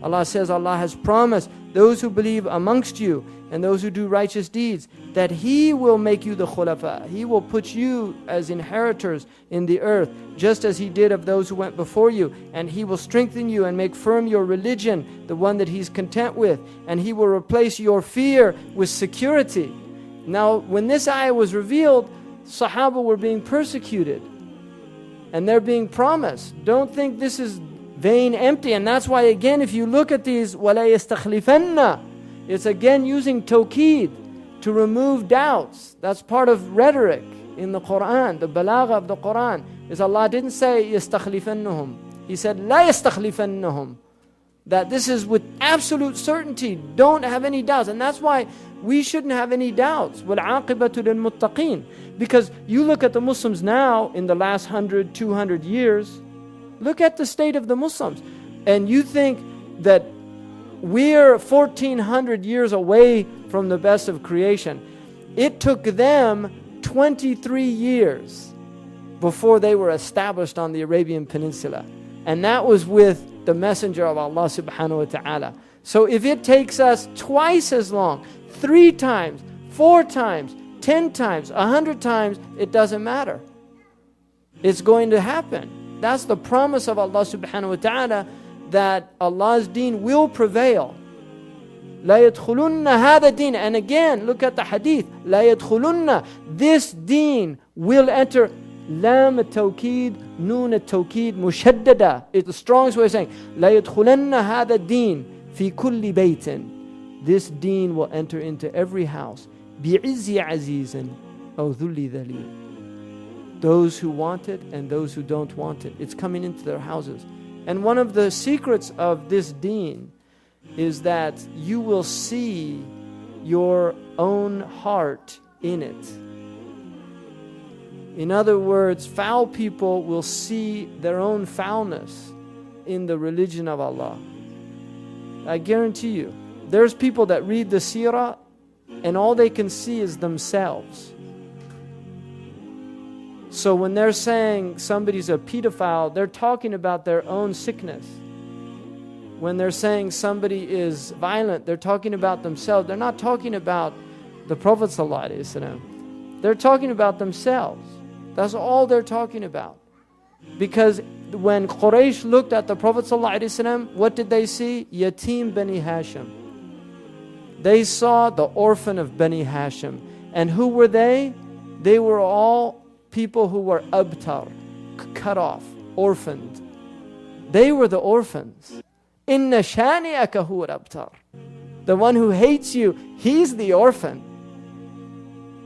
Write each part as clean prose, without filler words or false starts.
Allah says Allah has promised those who believe amongst you and those who do righteous deeds that He will make you the khulafa. He will put you as inheritors in the earth, just as He did of those who went before you. And He will strengthen you and make firm your religion, the one that He's content with. And He will replace your fear with security. Now, when this ayah was revealed, Sahaba were being persecuted. And they're being promised. Don't think this is vain, empty. And that's why, again, if you look at these, وَلَا يَسْتَخْلِفَنَّ, it's again using tawqeed to remove doubts. That's part of rhetoric in the Quran. The balagha of the Quran is Allah didn't say يَسْتَخْلِفَنَّهُمْ. He said لَا يَسْتَخْلِفَنَّهُمْ. That this is with absolute certainty. Don't have any doubts. And that's why we shouldn't have any doubts. وَالْعَاقِبَةُ لِلْمُتَّقِينَ. Because you look at the Muslims now in the last 100, 200 years, look at the state of the Muslims. And you think that we're 1400 years away from the best of creation. It took them 23 years before they were established on the Arabian Peninsula. And that was with the messenger of Allah subhanahu wa ta'ala. So if it takes us twice as long, 3 times, 4 times, 10 times, 100 times, it doesn't matter. It's going to happen. That's the promise of Allah subhanahu wa ta'ala, that Allah's deen will prevail. لا يدخلن هذا الدين. And again, look at the hadith. لا يدخلن. This deen will enter. لام التوكيد نون التوكيد مشددة. It's the strongest way of saying لا يدخلن هذا الدين في كل بيت. This deen will enter into every house. بعز عزيز أو ذل ذليل. Those who want it and those who don't want it. It's coming into their houses. And one of the secrets of this deen is that you will see your own heart in it. In other words, foul people will see their own foulness in the religion of Allah. I guarantee you, there's people that read the seerah and all they can see is themselves. So when they're saying somebody's a pedophile, they're talking about their own sickness. When they're saying somebody is violent, they're talking about themselves. They're not talking about the Prophet ﷺ. They're talking about themselves. That's all they're talking about. Because when Quraysh looked at the Prophet ﷺ, what did they see? Yatim Bani Hashim. They saw the orphan of Bani Hashim. And who were they? They were all people who were abtar, cut off, orphaned. They were the orphans. Inna shani'aka huwa abtar. The one who hates you, he's the orphan.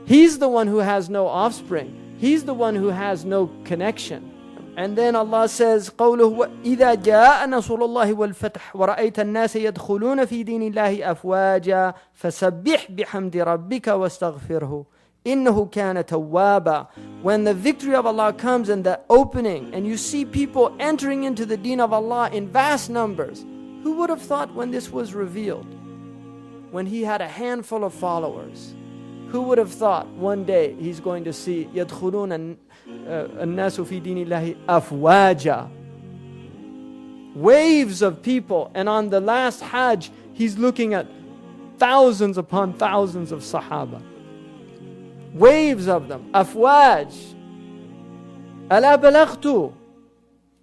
He's the one who has no offspring. He's the one who has no connection. And then Allah says, قوله إذا جاء نصر الله والفتح ورأيت الناس يدخلون في دين الله أفواجا فسبح بحمد ربك واستغفره إنه كان توابا. When the victory of Allah comes and the opening, and you see people entering into the deen of Allah in vast numbers, who would have thought when this was revealed, when he had a handful of followers, who would have thought one day he's going to see يدخلون الناس في دين الله أفواجا, waves of people. And on the last Hajj, he's looking at thousands upon thousands of Sahaba, waves of them. Afwaj. Ala balaghtu.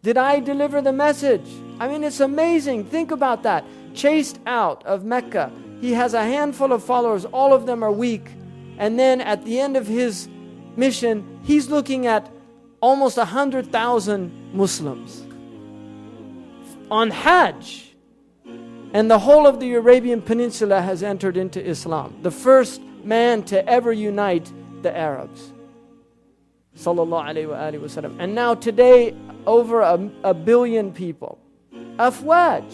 Did I deliver the message? I mean, it's amazing. Think about that. Chased out of Mecca. He has a handful of followers. All of them are weak. And then at the end of his mission, he's looking at almost 100,000 Muslims on Hajj. And the whole of the Arabian Peninsula has entered into Islam. The first man to ever unite the Arabs. Sallallahu alayhi wa sallam. And now today, over a billion people. Afwaj.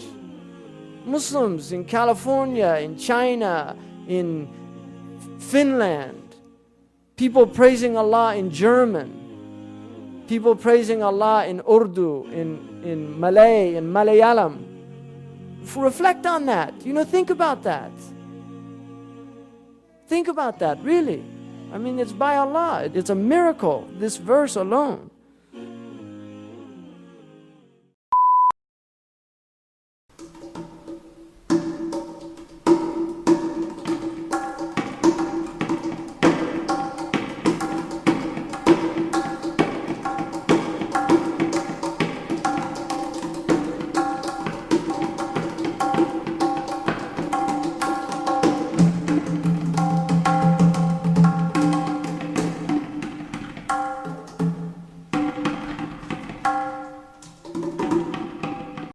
Muslims in California, in China, in Finland. People praising Allah in German. People praising Allah in Urdu, in Malay, in Malayalam. Reflect on that. Think about that. Think about that, really. I mean, it's by Allah. It's a miracle, this verse alone.